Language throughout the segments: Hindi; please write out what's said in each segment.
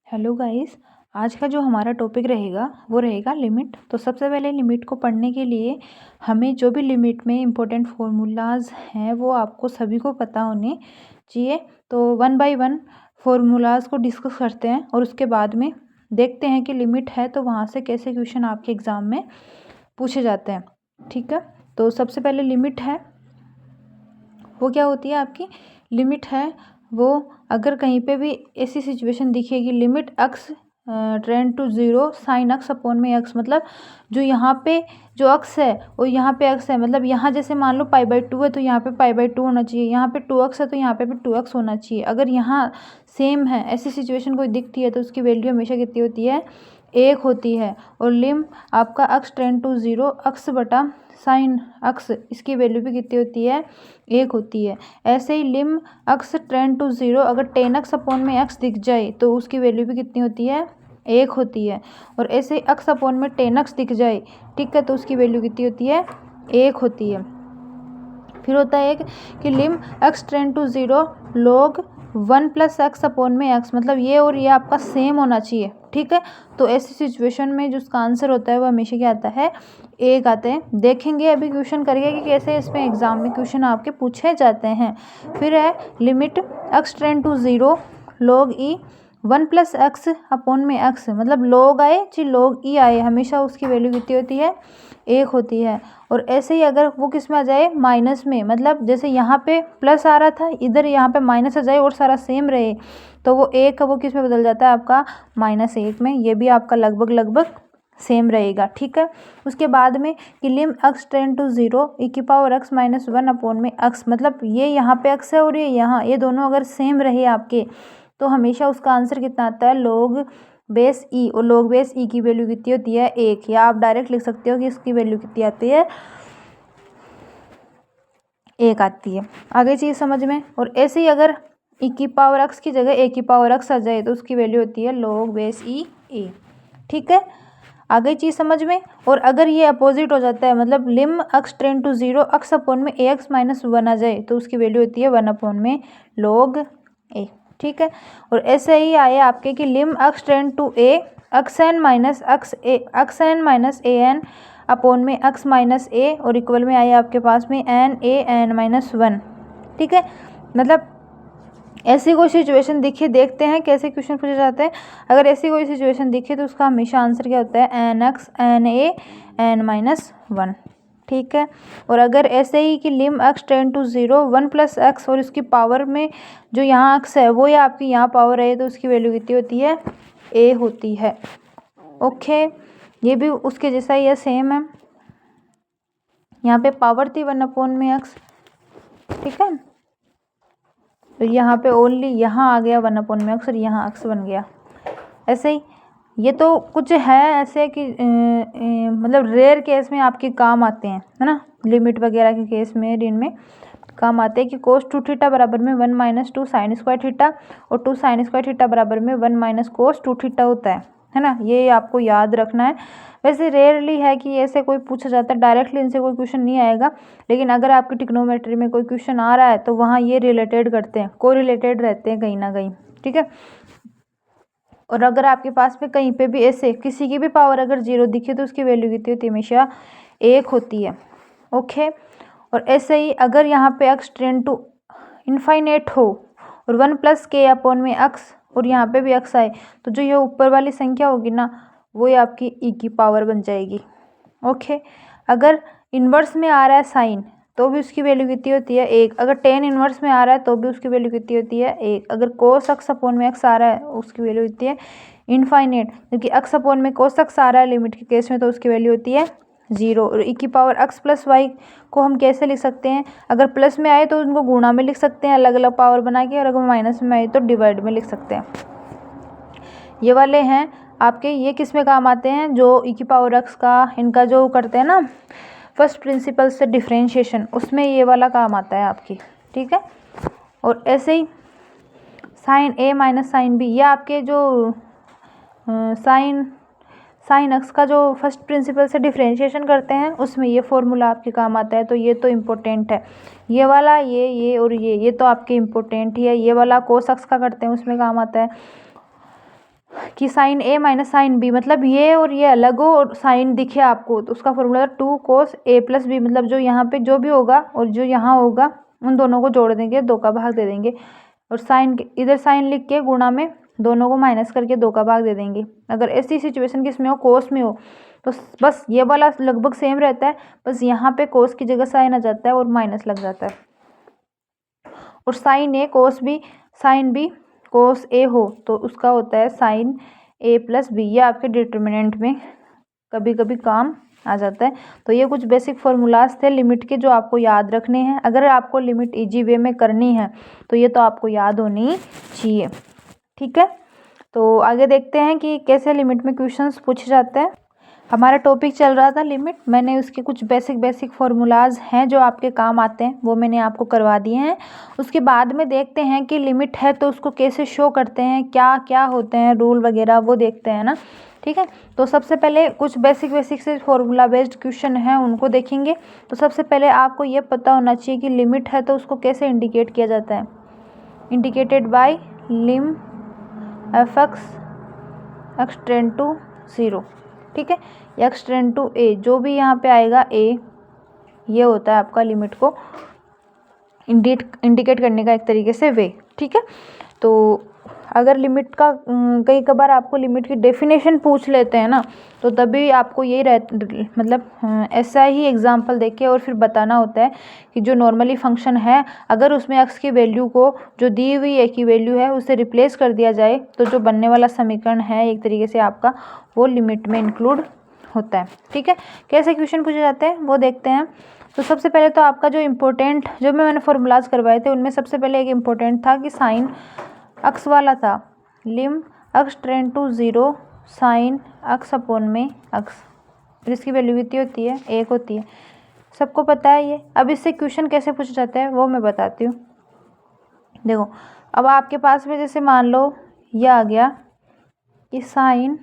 Hello guys. आज का जो हमारा टॉपिक रहेगा वो रहेगा लिमिट। तो सबसे पहले लिमिट को पढ़ने के लिए हमें जो भी लिमिट में इम्पोर्टेंट फार्मूलाज हैं वो आपको सभी को पता होने चाहिए। तो वन बाय वन फार्मूलाज को डिस्कस करते हैं और उसके बाद में देखते हैं कि लिमिट है तो वहाँ से कैसे क्वेश्चन आपके एग्ज़ाम में पूछे जाते हैं। ठीक है, तो सबसे पहले लिमिट है वो क्या होती है आपकी लिमिट है वो अगर कहीं पे भी ऐसी सिचुएशन दिखेगी limit x tend to zero sine x upon में एक्स, मतलब जो यहाँ पे जो एक्स है और यहाँ पे एक्स है, मतलब यहाँ जैसे मान लो पाई बाई टू है तो यहाँ पे पाई बाई टू होना चाहिए, यहाँ पे टू एक्स है तो यहाँ पे भी टू एक्स होना चाहिए। अगर यहाँ सेम है ऐसी सिचुएशन कोई दिखती है तो उसकी वैल्यू हमेशा कितनी होती है, एक होती है। और लिम आपका x tend to zero x बटा साइन एक्स, इसकी वैल्यू भी कितनी होती है, एक होती है। ऐसे ही lim x tend to zero अगर टेन एक्स अपॉन में एक्स दिख जाए तो उसकी वैल्यू भी कितनी होती है, एक होती है। और ऐसे ही एक्स अपॉन में टेन एक्स दिख जाए, ठीक है, तो उसकी वैल्यू कितनी होती है, एक होती है। फिर होता है एक कि lim x tend to zero log one plus x upon में एक्स, मतलब ये और ये आपका सेम होना चाहिए। ठीक है, तो ऐसी सिचुएशन में जो उसका आंसर होता है वो हमेशा क्या आता है, एक आते हैं। देखेंगे अभी क्वेश्चन करिए कि कैसे इसमें एग्जाम में क्वेश्चन आपके पूछे जाते हैं। फिर है limit x tend to zero log e one plus x upon में एक्स, मतलब लॉग आए जी लॉग ई आए, हमेशा उसकी वैल्यू कितनी होती है, एक होती है। और ऐसे ही अगर वो किस में आ जाए, माइनस में, मतलब जैसे यहाँ पे प्लस आ रहा था इधर यहाँ पे माइनस आ जाए और सारा सेम रहे तो वो एक का वो किस में बदल जाता है आपका, माइनस एक में। ये भी आपका लगभग लगभग सेम रहेगा। ठीक है, उसके बाद में कि lim x tend to zero ई की power x minus one upon में एक्स, मतलब ये यहाँ पे एक्स है और ये यहाँ, ये दोनों अगर सेम रहे आपके तो हमेशा उसका आंसर कितना आता है, लोग बेस ई। और लोग बेस ई की वैल्यू कितनी होती है, एक। या आप डायरेक्ट लिख सकते हो कि इसकी वैल्यू कितनी आती है, एक आती है। आगे चीज़ समझ में। और ऐसे ही अगर ई की पावर एक्स की जगह ए की पावर एक्स आ जाए तो उसकी वैल्यू होती है लोग बेस ई ए। ठीक है, आगे चीज़ समझ में। और अगर ये अपोजिट हो जाता है, मतलब lim x tend to zero x upon में ए एक्स माइनस वन आ जाए तो उसकी वैल्यू होती है वन अपॉन में लोग ए। ठीक है, और ऐसे ही आए आपके कि lim x tend to a x n minus a n upon में एक्स माइनस ए, और इक्वल में आए आपके पास में n a n minus one. ठीक है, मतलब ऐसी कोई सिचुएशन दिखे, देखते हैं कैसे क्वेश्चन पूछे जाते हैं। अगर ऐसी कोई सिचुएशन दिखे तो उसका हमेशा आंसर क्या होता है, n x n a n minus one. ठीक है, और अगर ऐसे ही कि lim x tend to zero one plus x और इसकी पावर में जो यहाँ एक्स है वो या आपकी यहाँ पावर है तो उसकी वैल्यू कितनी होती है, ए होती है। ओके, ये भी उसके जैसा ही है, सेम है। यहाँ पे पावर थी वन अपॉन में एक्स, ठीक है, तो यहाँ पे ओनली यहाँ आ गया वन अपॉन में एक्स और यहाँ एक्स बन गया। ऐसे ही ये तो कुछ है ऐसे कि मतलब रेयर केस में आपके काम आते हैं, है ना, लिमिट वगैरह के केस में इनमें काम आते हैं कि कोस टू थीटा बराबर में one minus two sine square theta और टू साइन स्क्वायर थीटा बराबर में one minus cos two theta होता है ना, ये आपको याद रखना है। वैसे रेयरली है कि ऐसे कोई पूछा जाता है, डायरेक्टली इनसे कोई क्वेश्चन नहीं आएगा, लेकिन अगर आपकी ट्रिग्नोमेट्री में कोई क्वेश्चन आ रहा है तो वहाँ ये रिलेटेड करते हैं, को रिलेटेड रहते हैं कहीं ना कहीं। ठीक है, और अगर आपके पास में कहीं पे भी ऐसे किसी की भी पावर अगर जीरो दिखे तो उसकी वैल्यू कितनी होती है, हमेशा एक होती है। ओके, और ऐसे ही अगर यहाँ पे एक्स टेंड टू इनफाइनेट हो और वन प्लस के अपॉन में एक्स और यहाँ पे भी एक्स आए तो जो ये ऊपर वाली संख्या होगी ना वो ये आपकी ई की पावर बन जाएगी। ओके, अगर इन्वर्स में आ रहा है साइन तो भी उसकी वैल्यू कितनी होती है, एक। अगर टेन इन्वर्स में आ रहा है तो भी उसकी वैल्यू कितनी होती है, एक। अगर कोस एक्स अपॉन में एक्स आ रहा है उसकी वैल्यू होती है इनफाइनेट, क्योंकि एक्स अपॉन में कोस एक्स आ रहा है लिमिट के केस में तो उसकी वैल्यू होती है जीरो। और ई की पावर एक्स प्लस वाई को हम कैसे लिख सकते हैं, अगर प्लस में आए तो उनको गुणा में लिख सकते हैं अलग अलग पावर बना के, और अगर माइनस में आए तो डिवाइड में लिख सकते हैं। ये वाले हैं आपके, ये किस में काम आते हैं, जो ई की पावर एक्स का इनका जो करते हैं ना फर्स्ट प्रिंसिपल से डिफ्रेंशिएशन, उसमें ये वाला काम आता है आपकी। ठीक है, और ऐसे ही साइन ए माइनस साइन बी, ये आपके जो साइन एक्स का जो फर्स्ट प्रिंसिपल से डिफ्रेंशिएशन करते हैं उसमें ये फॉर्मूला आपके काम आता है। तो ये तो इम्पोर्टेंट है, ये वाला, ये और ये तो आपके इम्पोर्टेंट ही है। ये वाला कोस एक्स का करते हैं उसमें काम आता है। कि साइन ए माइनस साइन बी, मतलब ये और ये अलग हो और साइन दिखे आपको, तो उसका formula 2 cos a plus B, मतलब जो यहाँ पे जो भी होगा और जो यहाँ होगा उन दोनों को जोड़ देंगे, 2 का भाग दे देंगे, और साइन इधर साइन लिख के गुणा में दोनों को माइनस करके 2 का भाग दे देंगे। अगर ऐसी सिचुएशन किसमें हो, कोस में हो, तो बस ये वाला लगभग सेम रहता है, बस यहाँ पे कोस की जगह साइन आ जाता है और माइनस लग जाता है। और साइन ए कोस बी, साइन बी कोस ए हो तो उसका होता है साइन ए प्लस बी। ये आपके डिटर्मिनेंट में कभी कभी काम आ जाता है। तो ये कुछ बेसिक फार्मूलाज थे लिमिट के जो आपको याद रखने हैं। अगर आपको लिमिट इजी वे में करनी है तो ये तो आपको याद होनी चाहिए, ठीक है। तो आगे देखते हैं कि कैसे लिमिट में क्वेश्चंस पूछे जाते हैं। हमारा टॉपिक चल रहा था लिमिट, मैंने उसके कुछ बेसिक फार्मूलाज हैं जो आपके काम आते हैं, वो मैंने आपको करवा दिए हैं। उसके बाद में देखते हैं कि लिमिट है तो उसको कैसे शो करते हैं, क्या क्या होते हैं रूल वगैरह, वो देखते हैं ना, ठीक है। तो सबसे पहले कुछ बेसिक से फॉर्मूला बेस्ड क्वेश्चन हैं उनको देखेंगे। तो सबसे पहले आपको ये पता होना चाहिए कि लिमिट है तो उसको कैसे इंडिकेट किया जाता है। Indicated by lim f x tend to 0, ठीक है। एक्स टेंड टू ए, जो भी यहाँ पे आएगा ए, ये होता है आपका लिमिट को इंडिकेट करने का एक तरीके से वे, ठीक है। तो अगर लिमिट का कई कबार आपको लिमिट की डेफिनेशन पूछ लेते हैं ना, तो तभी आपको यही मतलब ऐसा ही एग्जांपल देके और फिर बताना होता है कि जो नॉर्मली फंक्शन है अगर उसमें एक्स की वैल्यू को जो दी हुई ए की वैल्यू है उससे रिप्लेस कर दिया जाए तो जो बनने वाला समीकरण है एक तरीके से आपका वो लिमिट में इंक्लूड होता है, ठीक है। कैसे क्वेश्चन पूछे जाते हैं वो देखते हैं। तो सबसे पहले तो आपका जो इम्पोर्टेंट जो मैंने फॉर्मूलाज करवाए थे उनमें सबसे पहले एक इम्पोर्टेंट था कि साइन अक्स वाला था, lim x tend to 0 sine x upon में अक्स, जिसकी वैल्यू कितनी होती है 1 होती है, सबको पता है ये। अब इससे क्वेश्चन कैसे पूछा जाता है वो मैं बताती हूँ। देखो अब आपके पास में जैसे मान लो ये आ गया कि साइन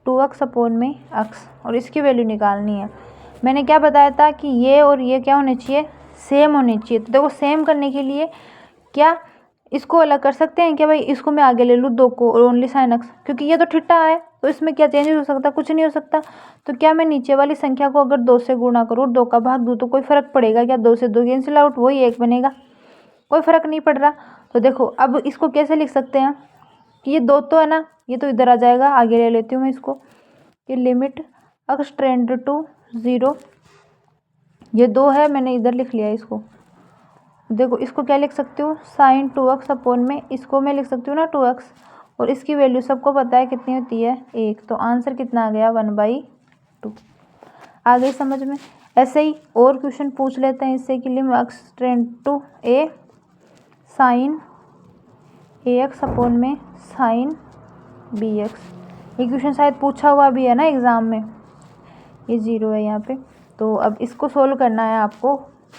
2x अपॉन में अक्स और इसकी वैल्यू निकालनी है। मैंने क्या बताया था कि ये और ये क्या होने चाहिए, सेम होने चाहिए। तो देखो सेम करने के लिए क्या इसको अलग कर सकते हैं क्या भाई, इसको मैं आगे ले लूँ 2 को और ओनली साइन एक्स, क्योंकि ये तो ठिट्टा है तो इसमें क्या चेंज हो सकता, कुछ नहीं हो सकता। तो क्या मैं नीचे वाली संख्या को अगर 2 से गुणा करूँ 2 का भाग दूँ तो कोई फर्क पड़ेगा क्या, 2 से 2 कैंसिल आउट, वही 1 बनेगा, कोई फर्क नहीं पड़ रहा। तो देखो अब इसको कैसे लिख सकते हैं कि ये 2 तो है ना, ये तो इधर आ जाएगा, आगे ले लेती हूँ मैं इसको कि लिमिट एक्स टेंड टू 0, ये 2 है मैंने इधर लिख लिया इसको। देखो इसको क्या लिख सकती हूँ साइन 2x अपॉन में, इसको मैं लिख सकती हूँ ना 2x, और इसकी वैल्यू सबको पता है कितनी होती है 1, तो आंसर कितना आ गया 1/2। आ गई समझ में। ऐसे ही और क्वेश्चन पूछ लेते हैं इससे कि lim x tend to a sine ax upon में साइन bx, ये क्वेश्चन शायद पूछा हुआ भी है ना एग्ज़ाम में, ये 0 है यहाँ पे। तो अब इसको सोल्व करना है आपको,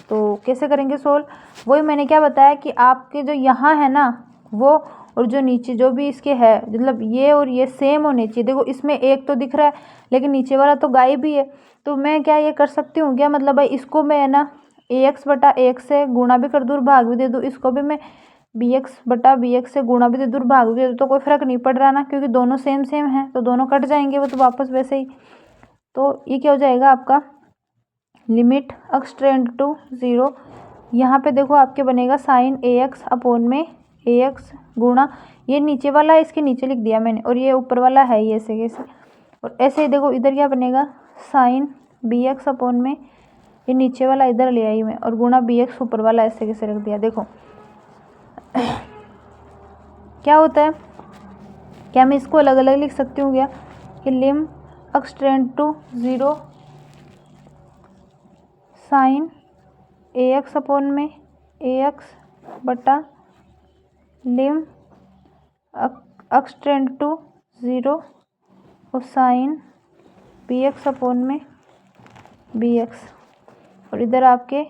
तो कैसे करेंगे सोल्व, वही मैंने क्या बताया कि आपके जो यहाँ है ना वो और जो नीचे जो भी इसके है मतलब ये और ये सेम होने चाहिए। देखो इसमें 1 तो दिख रहा है लेकिन नीचे वाला तो गायब ही है, तो मैं क्या ये कर सकती हूँ क्या, मतलब भाई इसको मैं ना ax/1 से गुणा भी कर दूँ और भाग भी दे दूँ, इसको भी मैं bx/bx से गुणा भी दे दूँ और भाग भी दे दूँ, तो कोई फर्क नहीं पड़ रहा ना, क्योंकि दोनों सेम हैं तो दोनों कट जाएंगे वो तो वापस वैसे ही। तो ये क्या हो जाएगा आपका लिमिट एक्स टेंड टू 0, यहाँ पे देखो आपके बनेगा साइन ax अपॉन में ax गुणा ये नीचे वाला है इसके नीचे लिख दिया मैंने और ये ऊपर वाला है ये ऐसे कैसे, और ऐसे ही देखो इधर क्या बनेगा साइन bx अपॉन में ये नीचे वाला इधर ले आई मैं और गुणा bx ऊपर वाला ऐसे कैसे रख दिया। देखो क्या होता है, क्या मैं इसको अलग अलग लिख सकती हूँ क्या कि lim x tend to 0 sine ax upon में ax बटा लिम एक्स टेंड टू 0 और साइन bx अपॉन में bx, और इधर आपके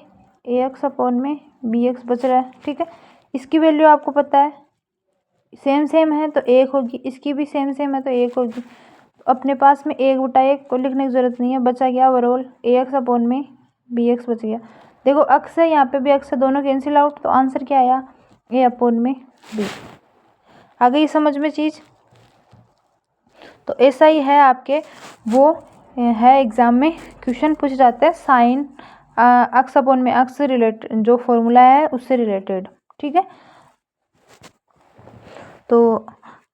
ax अपॉन में bx बच रहा है, ठीक है। इसकी वैल्यू आपको पता है सेम है तो 1 होगी, इसकी भी सेम है तो 1 होगी। अपने पास में 1/1 को लिखने की ज़रूरत नहीं है, बचा गया ओवरऑल ax अपॉन में bx बच गया। देखो अक्स है यहाँ पे भी अक्स है, दोनों कैंसिल आउट, तो आंसर क्या आया a अपॉन में b। आ गई समझ में चीज़। तो ऐसा ही है आपके, वो है एग्ज़ाम में क्वेश्चन पूछ जाते हैं साइन अक्स अपॉन में अक्स रिलेटेड, जो फॉर्मूला है उससे रिलेटेड। ठीक है, तो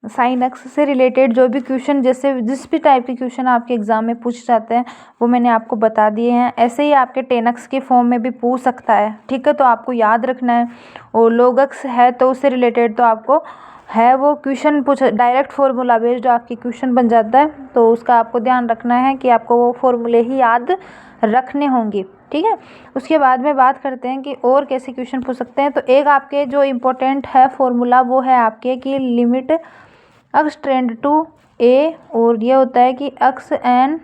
साइन एक्स से रिलेटेड जो भी क्वेश्चन, जैसे जिस भी टाइप के क्वेश्चन आपके एग्जाम में पूछ जाते हैं वो मैंने आपको बता दिए हैं। ऐसे ही आपके टेन एक्स के फॉर्म में भी पूछ सकता है। ठीक है, तो आपको याद रखना है। और लॉग एक्स है तो उससे रिलेटेड तो आपको है वो क्वेश्चन पूछ, डायरेक्ट फार्मूला बेस्ड आपकी क्वेश्चन बन जाता है, तो उसका आपको ध्यान रखना है कि आपको वो फॉर्मूले ही याद रखने होंगे। ठीक है, उसके बाद में बात करते हैं कि और कैसे क्वेश्चन पूछ सकते हैं। तो एक आपके जो इम्पोर्टेंट है फॉर्मूला वो है आपके कि लिमिट एक्स टेंड टू ए, और ये होता है कि x n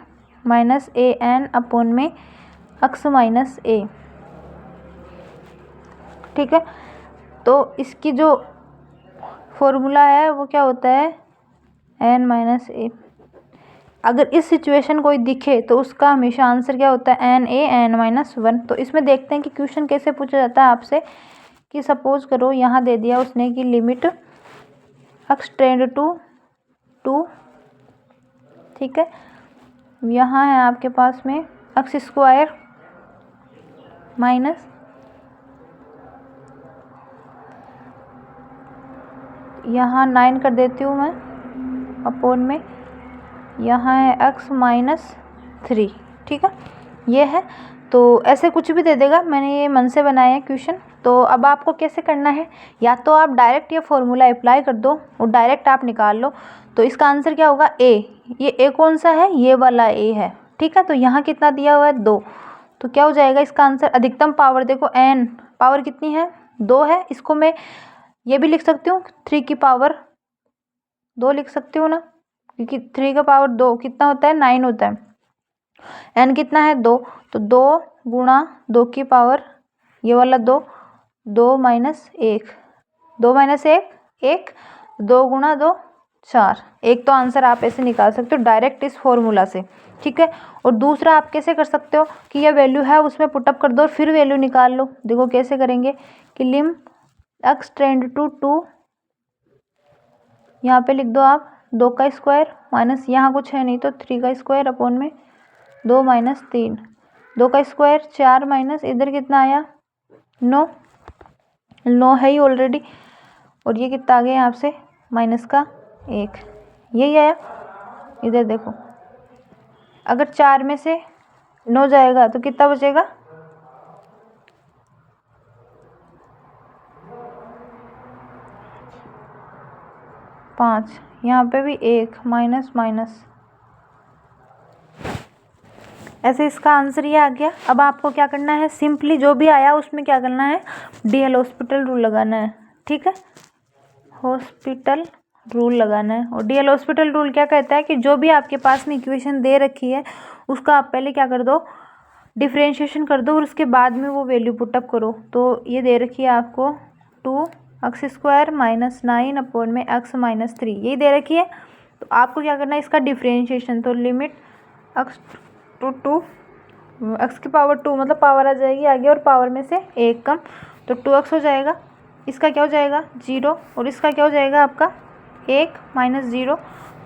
minus a n upon में एक्स माइनस ए। ठीक है, तो इसकी जो फॉर्मूला है वो क्या होता है, एन माइनस ए। अगर इस सिचुएशन कोई दिखे तो उसका हमेशा आंसर क्या होता है, n a n minus one. तो इसमें देखते हैं कि क्वेश्चन कैसे पूछा जाता है आपसे, कि सपोज करो यहाँ दे दिया उसने कि limit x tend to two. ठीक है, यहाँ है आपके पास में एक्स स्क्वायर माइनस, यहाँ 9 कर देती हूँ मैं अपॉन में, यहाँ है एक्स माइनस 3। ठीक है, ये है। तो ऐसे कुछ भी दे देगा, मैंने ये मन से बनाया है क्वेश्चन। तो अब आपको कैसे करना है, या तो आप डायरेक्ट ये फॉर्मूला अप्लाई कर दो और डायरेक्ट आप निकाल लो। तो इसका आंसर क्या होगा, ए। ये ए कौन सा है, ये वाला ए है। ठीक है, तो यहाँ कितना दिया हुआ है, 2। तो क्या हो जाएगा इसका आंसर, अधिकतम पावर देखो एन पावर कितनी है, 2 है। इसको मैं ये भी लिख सकती हूँ 3 की पावर 2 लिख सकती हूँ ना, क्योंकि 3 का पावर 2 कितना होता है, 9 होता है। एन कितना है, 2। तो 2 गुणा 2 की पावर ये वाला 2, 2 माइनस 1, 2 माइनस 1 1, 2 गुणा 2 4। एक तो आंसर आप ऐसे निकाल सकते हो डायरेक्ट इस फॉर्मूला से। ठीक है, और दूसरा आप कैसे कर सकते हो कि ये वैल्यू है उसमें पुटअप कर दो और फिर वैल्यू निकाल लो। देखो कैसे करेंगे कि लिम एक्स टेंड टू 2, यहाँ पे लिख दो आप 2 का स्क्वायर माइनस, यहाँ कुछ है नहीं तो 3 का स्क्वायर अपॉन में 2 माइनस 3, 2 का स्क्वायर 4 माइनस इधर कितना आया 9, 9 है ही ऑलरेडी, और ये कितना आ गया यहाँ से माइनस का 1, यही आया। इधर देखो अगर 4 में से 9 जाएगा तो कितना बचेगा, 5, यहाँ पे भी 1 माइनस माइनस, ऐसे इसका आंसर ये आ गया। अब आपको क्या करना है, सिंपली जो भी आया उसमें क्या करना है, डीएल हॉस्पिटल रूल लगाना है। ठीक है, हॉस्पिटल रूल लगाना है। और डीएल हॉस्पिटल रूल क्या कहता है कि जो भी आपके पास में इक्वेशन दे रखी है उसका आप पहले क्या कर दो, डिफ्रेंशिएशन कर दो और उसके बाद में वो वैल्यू पुटअप करो। तो ये दे रखी है आपको 2 एक्स स्क्वायर माइनस 9 अपॉन में एक्स माइनस 3, यही दे रखी है। तो आपको क्या करना है इसका डिफ्रेंशिएशन, तो लिमिट एक्स टू 2, एक्स की पावर 2 मतलब पावर आ जाएगी आगे और पावर में से 1 कम, तो 2x हो जाएगा। इसका क्या हो जाएगा 0, और इसका क्या हो जाएगा आपका 1 माइनस 0।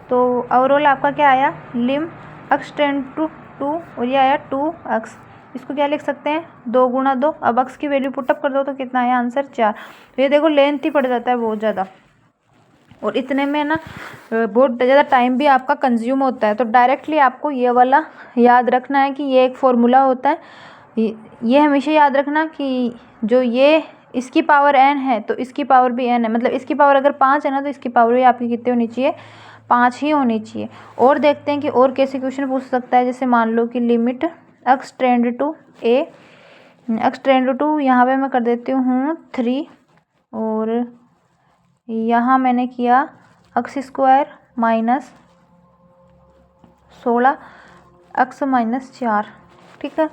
तो ओवरऑल आपका क्या आया, लिम एक्स टेंड टू 2 और ये आया 2x। इसको क्या लिख सकते हैं 2 गुणा 2। अब x की वैल्यू पुटअप कर दो तो कितना आया आंसर 4। तो ये देखो लेंथ ही पड़ जाता है बहुत ज़्यादा, और इतने में ना बहुत ज़्यादा टाइम भी आपका कंज्यूम होता है। तो डायरेक्टली आपको ये वाला याद रखना है कि ये एक फॉर्मूला होता है। ये हमेशा याद रखना कि जो ये इसकी पावर n है तो इसकी पावर भी n है, मतलब इसकी पावर अगर 5 है ना तो इसकी पावर भी आपकी कितनी होनी चाहिए, 5 ही होनी चाहिए। और देखते हैं कि और कैसे क्वेश्चन पूछ सकता है। जैसे मान लो कि limit x tend to a, x tend to यहाँ पे मैं कर देती हूँ 3, और यहाँ मैंने किया x square minus 16 x minus 4। ठीक है,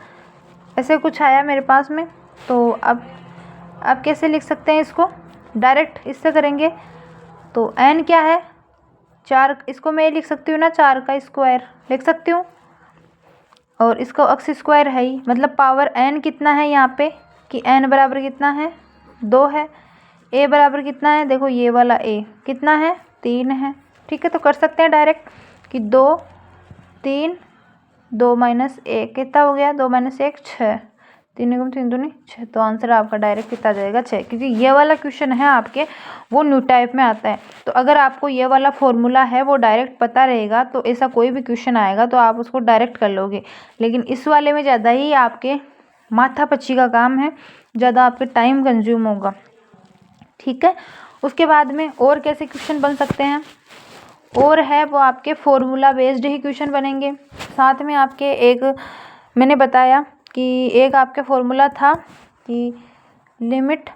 ऐसे कुछ आया मेरे पास में। तो अब आप कैसे लिख सकते हैं इसको, डायरेक्ट इससे करेंगे। तो n क्या है 4, इसको मैं लिख सकती हूँ ना 4 का स्क्वायर लिख सकती हूँ, और इसको एक्स स्क्वायर है ही, मतलब पावर n कितना है यहाँ पे कि n बराबर कितना है 2 है, a बराबर कितना है देखो ये वाला a कितना है 3 है। ठीक है, तो कर सकते हैं डायरेक्ट कि 2 3 2 माइनस 1 कितना हो गया, 2 माइनस 1 6, 3 गुना 3 दूनी 6। तो आंसर आपका डायरेक्ट कितना जाएगा 6, क्योंकि ये वाला क्वेश्चन है आपके वो न्यू टाइप में आता है। तो अगर आपको ये वाला फॉर्मूला है वो डायरेक्ट पता रहेगा तो ऐसा कोई भी क्वेश्चन आएगा तो आप उसको डायरेक्ट कर लोगे, लेकिन इस वाले में ज़्यादा ही आपके माथापच्ची का काम है, ज़्यादा आपके टाइम कंज्यूम होगा। ठीक है, उसके बाद में और कैसे क्वेश्चन बन सकते हैं, और है वो आपके फॉर्मूला बेस्ड ही क्वेश्चन बनेंगे। साथ में आपके एक मैंने बताया कि एक आपके फॉर्मूला था कि limit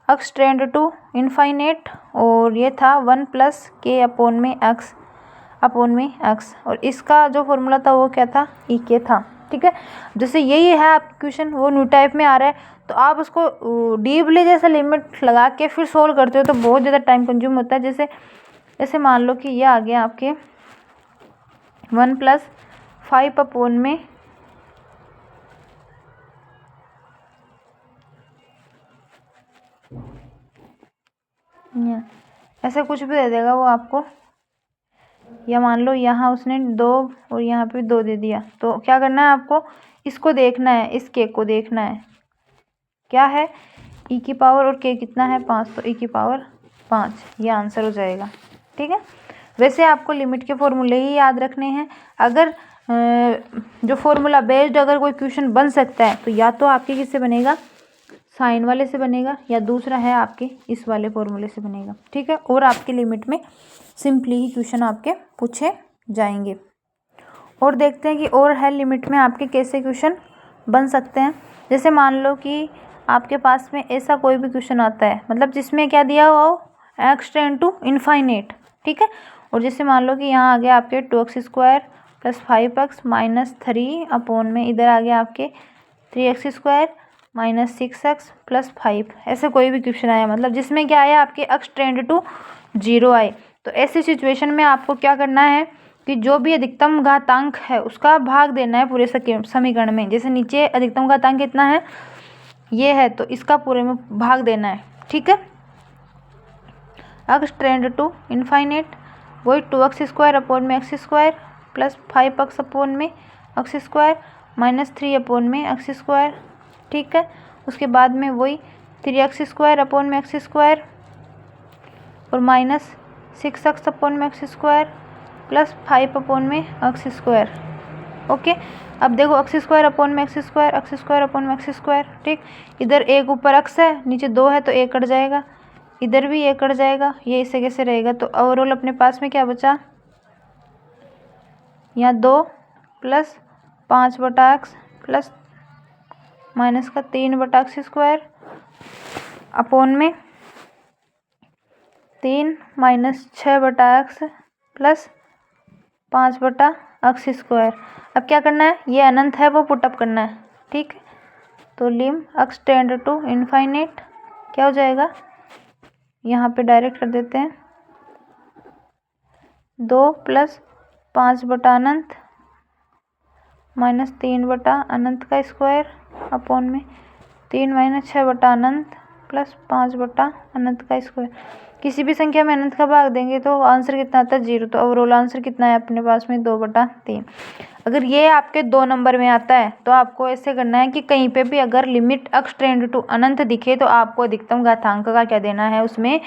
x tend to infinite, और ये था 1 + k अपॉन में x, और इसका जो फॉर्मूला था वो क्या था, e था। ठीक है, जैसे यही है आपका क्वेश्चन वो न्यू टाइप में आ रहा है, तो आप उसको डीपली जैसे लिमिट लगा के फिर सोल्व करते हो तो बहुत ज़्यादा टाइम कंज्यूम होता है। जैसे मान लो कि ये आ गया आपके 1 + 5 अपॉन में ऐसा कुछ भी दे देगा वो आपको, या मान लो यहाँ उसने 2 और यहाँ पे 2 दे दिया, तो क्या करना है आपको, इसको देखना है, इस के को देखना है क्या है, e की पावर, और k कितना है 5, तो e की पावर 5, ये आंसर हो जाएगा। ठीक है, वैसे आपको लिमिट के फॉर्मूले ही याद रखने हैं। अगर जो फॉर्मूला बेस्ड अगर कोई क्वेश्चन बन सकता है तो या तो आपके किससे बनेगा, साइन वाले से बनेगा, या दूसरा है आपके इस वाले फॉर्मूले से बनेगा। ठीक है, और आपके लिमिट में सिंपली ही क्वेश्चन आपके पूछे जाएंगे। और देखते हैं कि और है लिमिट में आपके कैसे क्वेश्चन बन सकते हैं। जैसे मान लो कि आपके पास में ऐसा कोई भी क्वेश्चन आता है, मतलब जिसमें क्या दिया हुआ हो, x टेंड टू इनफाइनेट। ठीक है, और जैसे मान लो कि यहाँ आ गया आपके 2x² + 5x - 3 अपॉन में इधर आ गया आपके 3x² - 6x + 5, ऐसे कोई भी क्वेश्चन आया, मतलब जिसमें क्या आया आपके x टेंड टू 0 आए, तो ऐसी सिचुएशन में आपको क्या करना है कि जो भी अधिकतम घातांक है उसका भाग देना है पूरे समीकरण में। जैसे नीचे अधिकतम घातांक कितना है, ये है, तो इसका पूरे में भाग देना है। ठीक है, x टेंड टू इनफाइनेट वही 2x² अपॉन में x² + 5x अपॉन में x² - 3 अपॉन में x²। ठीक है, उसके बाद में वही 3x² अपॉन में x² और -6x अपॉन में x² + 5 अपॉन में x²। ओके, अब देखो x² अपॉन में x² अपॉन में x²। ठीक, इधर एक ऊपर x है, नीचे 2 है, तो 1 कट जाएगा, इधर भी 1 कट जाएगा, ये इससे कैसे रहेगा, तो ओवरऑल अपने पास में क्या बचा, यहाँ 2 + 5/x प्लस माइनस का 3/x² अपॉन में 3 - 6/x प्लस 5/x²। अब क्या करना है, ये अनंत है वो पुटअप करना है। ठीक, तो लिम x टेंड टू इनफाइनेट क्या हो जाएगा, यहाँ पे डायरेक्ट कर देते हैं, 2 + 5/अनंत माइनस 3/अनंत का स्क्वायर अपॉन में 3 - 6/अनंत प्लस 5/अनंत का स्क्वायर। किसी भी संख्या में अनंत का भाग देंगे तो आंसर कितना आता है, 0। तो ओवरऑल आंसर कितना है अपने पास में, 2/3। अगर ये आपके 2 नंबर में आता है तो आपको ऐसे करना है कि कहीं पे भी अगर लिमिट x टेंड टू अनंत दिखे तो आपको अधिकतम घातांक का क्या देना है, उसमें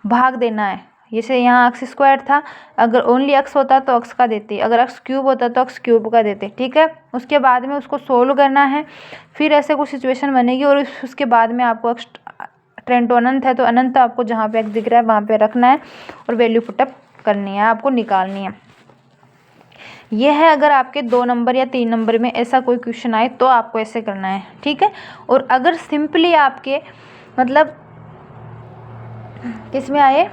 भाग देना है। जैसे यहाँ x² था, अगर ओनली x होता तो x का देते, अगर x³ होता तो x³ का देते। ठीक है, उसके बाद में उसको सोल्व करना है, फिर ऐसे कुछ सिचुएशन बनेगी और उसके बाद में आपको x टेंड टू अनंत है तो अनंत आपको जहाँ पे x दिख रहा है वहाँ पे रखना है और वैल्यू पुटअप करनी है, आपको निकालनी है। यह है अगर आपके 2 नंबर या 3 नंबर में ऐसा कोई क्वेश्चन आए तो आपको ऐसे करना है। ठीक है, और अगर सिंपली आपके मतलब किस में आए,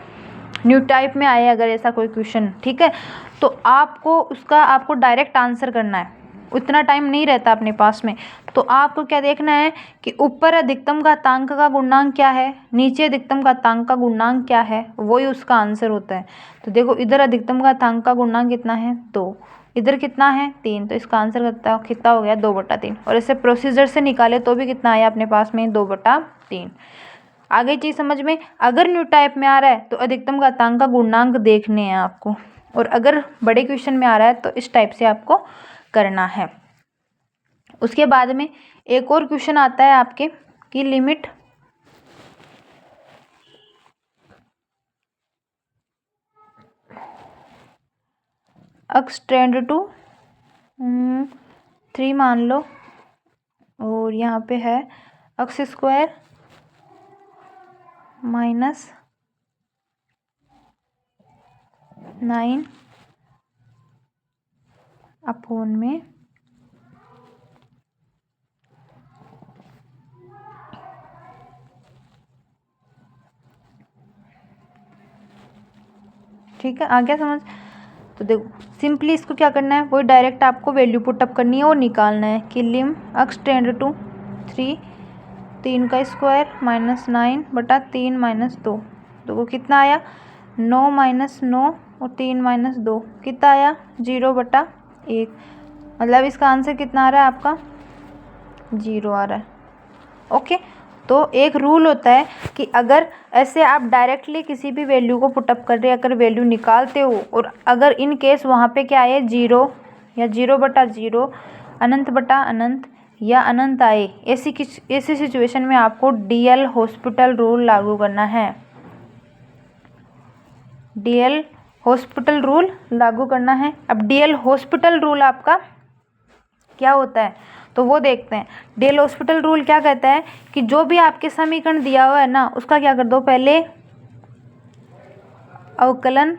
न्यू टाइप में आए अगर ऐसा कोई क्वेश्चन, ठीक है, तो आपको डायरेक्ट आंसर करना है, उतना टाइम नहीं रहता अपने पास में। तो आपको क्या देखना है कि ऊपर अधिकतम घातांक का गुणांक क्या है, नीचे अधिकतम घातांक का गुणांक क्या है, वही उसका आंसर होता है। तो देखो इधर अधिकतम घातांक का गुणांक कितना है, 2, इधर कितना है 3, तो इसका आंसर कितना हो गया 2/3। और ऐसे प्रोसीजर से निकाले तो भी कितना आया अपने पास में 2/3। आ गई चीज़ समझ में। अगर न्यू टाइप में आ रहा है तो अधिकतम घातांक का गुणांक देखने हैं आपको, और अगर बड़े क्वेश्चन में आ रहा है तो इस टाइप से आपको करना है। उसके बाद में एक और क्वेश्चन आता है आपके कि लिमिट x टेंड टू 3 मान लो, और यहाँ पे है x स्क्वायर माइनस 9 अपॉन में ठीक है, आ गया समझ। तो देखो सिंपली इसको क्या करना है, वही डायरेक्ट आपको वैल्यू पुट अप करनी है और निकालना है कि लिम x टेंड टू 3, 3 का स्क्वायर माइनस 9 बटा 3 माइनस 2, देखो कितना आया 9 माइनस 9 और 3 माइनस 2 कितना आया 0 बटा 1, मतलब इसका आंसर कितना आ रहा है आपका 0 आ रहा है। ओके, तो एक रूल होता है कि अगर ऐसे आप डायरेक्टली किसी भी वैल्यू को पुटअप कर रहे हैं, अगर वैल्यू निकालते हो और अगर इन केस वहाँ पे क्या आए 0 या 0 बटा 0, अनंत बटा अनंत या अनंत आए, ऐसी सिचुएशन में आपको डीएल हॉस्पिटल रूल लागू करना है। डीएल हॉस्पिटल रूल लागू करना है। अब डीएल हॉस्पिटल रूल आपका क्या होता है तो वो देखते हैं। डीएल हॉस्पिटल रूल क्या कहता है कि जो भी आपके समीकरण दिया हुआ है ना, उसका क्या कर दो, पहले अवकलन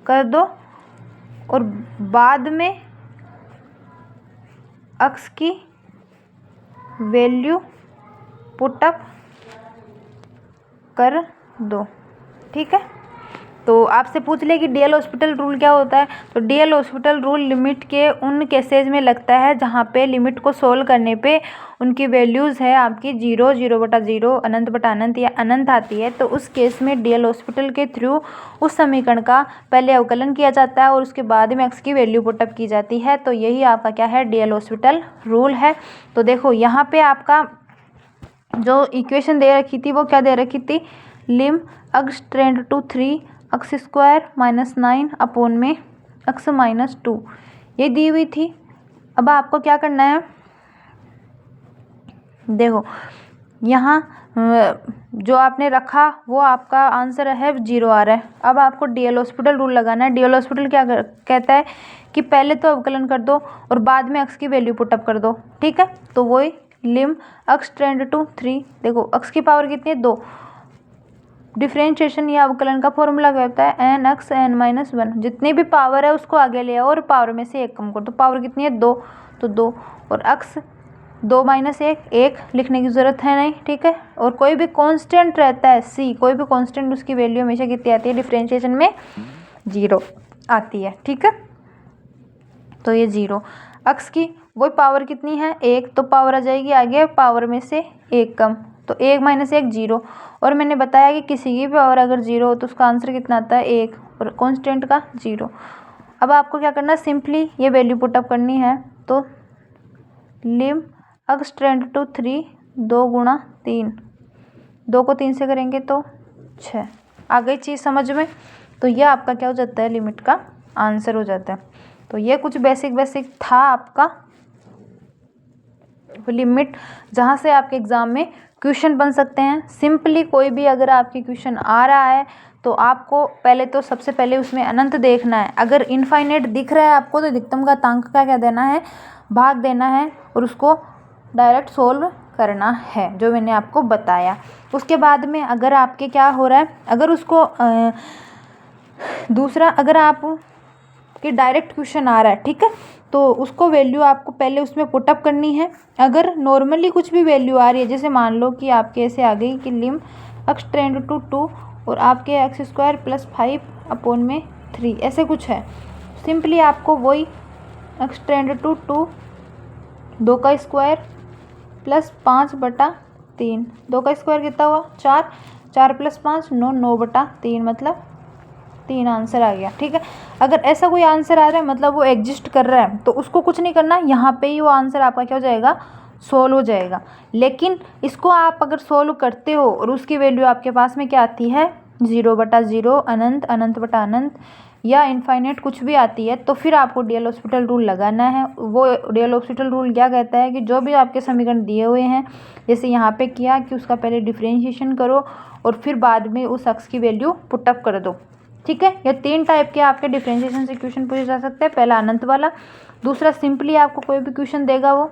कर दो और बाद में x की वैल्यू पुटअप कर दो। ठीक है, तो आपसे पूछ ले कि डीएल हॉस्पिटल रूल क्या होता है, तो डीएल हॉस्पिटल रूल लिमिट के उन केसेज में लगता है जहाँ पे लिमिट को सोल्व करने पे उनकी वैल्यूज़ है आपकी 0, 0 बटा 0, अनंत बटा अनंत या अनंत आती है, तो उस केस में डीएल हॉस्पिटल के थ्रू उस समीकरण का पहले अवकलन किया जाता है और उसके बाद में x की वैल्यू पुटअप की जाती है। तो यही आपका क्या है, डीएल हॉस्पिटल रूल है। तो देखो यहाँ पे आपका जो इक्वेशन दे रखी थी वो क्या दे रखी थी, lim x tend to 3 x square minus 9 upon में x माइनस 2 ये दी हुई थी। अब आपको क्या करना है, देखो यहाँ जो आपने रखा वो आपका आंसर है 0 आ रहा है। अब आपको डीएल हॉस्पिटल रूल लगाना है। डीएल हॉस्पिटल क्या कहता है कि पहले तो अवकलन कर दो और बाद में x की वैल्यू पुटअप कर दो। ठीक है, तो वही लिम x टेंड टू 3, देखो x की पावर कितनी है 2, डिफ्रेंशिएशन या अवकलन का फॉर्मूला क्या होता है एन एक्स एन माइनस 1, जितनी भी पावर है उसको आगे ले आओ और पावर में से 1 कम कर दो। पावर कितनी है 2, तो 2 और x 2 माइनस 1 लिखने की ज़रूरत है नहीं। ठीक है, और कोई भी कांस्टेंट रहता है c, कोई भी कांस्टेंट उसकी वैल्यू हमेशा कितनी आती है, डिफ्रेंशिएशन में 0 आती है। ठीक है, तो ये 0, x की वही पावर कितनी है 1, तो पावर आ जाएगी आगे पावर में से 1 कम, तो 1 माइनस 1 0, और मैंने बताया कि किसी की पावर अगर 0 हो तो उसका आंसर कितना आता है 1 और कांस्टेंट का 0। अब आपको क्या करना है, सिंपली ये वैल्यू पुटअप करनी है। तो लिम x टेंड टू 3 2 गुणा 3, 2 को 3 से करेंगे तो 6, आ गई चीज़ समझ में। तो ये आपका क्या हो जाता है, लिमिट का आंसर हो जाता है। तो ये कुछ बेसिक था आपका लिमिट, जहाँ से आपके एग्ज़ाम में क्वेश्चन बन सकते हैं। सिंपली कोई भी अगर आपकी क्वेश्चन आ रहा है तो आपको पहले तो सबसे पहले उसमें अनंत देखना है। अगर इनफाइनाइट दिख रहा है आपको तो अधिकतम घातांक का क्या देना है, भाग देना है और उसको डायरेक्ट सोल्व करना है, जो मैंने आपको बताया। उसके बाद में अगर आपके क्या हो रहा है, अगर उसको दूसरा अगर आप कि डायरेक्ट क्वेश्चन आ रहा है, ठीक है, तो उसको वैल्यू आपको पहले उसमें पुटअप करनी है। अगर नॉर्मली कुछ भी वैल्यू आ रही है, जैसे मान लो कि आपके ऐसे आ गई कि लिम x टेंड टू 2 और आपके x स्क्वायर प्लस 5 अपॉन में 3, ऐसे कुछ है, सिंपली आपको वही x टेंड टू 2 2 का स्क्वायर प्लस 5 बटा 3, 2 का स्क्वायर कितना हुआ 4, 4 प्लस 5 9, 9 बटा 3 मतलब 3 आंसर आ गया। ठीक है, अगर ऐसा कोई आंसर आ रहा है मतलब वो एग्जिस्ट कर रहा है तो उसको कुछ नहीं करना, यहाँ पे ही वो आंसर आपका क्या हो जाएगा सोल्व हो जाएगा। लेकिन इसको आप अगर सोल्व करते हो और उसकी वैल्यू आपके पास में क्या आती है 0/0, अनंत, अनंत बटा अनंत या इनफाइनाइट कुछ भी आती है, तो फिर आपको डी एल हॉस्पिटल रूल लगाना है। वो डी एल हॉस्पिटल रूल क्या कहता है कि जो भी आपके समीकरण दिए हुए हैं, जैसे यहाँ पे किया कि उसका पहले डिफ्रेंशिएशन करो और फिर बाद में उस अक्स की वैल्यू पुटअप कर दो। ठीक है, ये 3 टाइप के आपके डिफ्रेंशिएशन से क्वेश्चन पूछे जा सकते हैं। पहला अनंत वाला, दूसरा सिंपली आपको कोई भी क्वेश्चन देगा वो,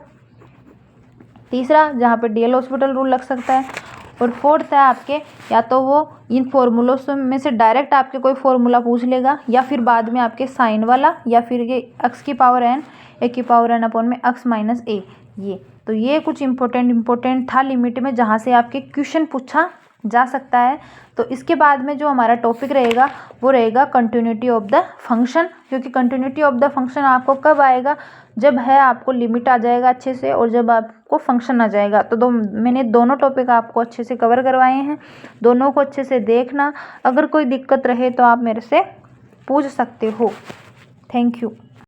तीसरा जहाँ पे डी एल हॉस्पिटल रूल लग सकता है, और फोर्थ है आपके या तो वो इन फॉर्मूलों में से डायरेक्ट आपके कोई फॉर्मूला पूछ लेगा या फिर बाद में आपके साइन वाला या फिर ये एक्स की पावर एन, ए की पावर एन अपॉन में एक्स माइनस ए। ये कुछ इंपॉर्टेंट था लिमिट में जहाँ से आपके क्वेश्चन पूछा जा सकता है। तो इसके बाद में जो हमारा टॉपिक रहेगा वो रहेगा कंटिन्यूटी ऑफ द फंक्शन, क्योंकि कंटिन्यूटी ऑफ द फंक्शन आपको कब आएगा, जब है आपको लिमिट आ जाएगा अच्छे से और जब आपको फंक्शन आ जाएगा। तो मैंने दोनों टॉपिक आपको अच्छे से कवर करवाए हैं, दोनों को अच्छे से देखना। अगर कोई दिक्कत रहे तो आप मेरे से पूछ सकते हो। Thank you.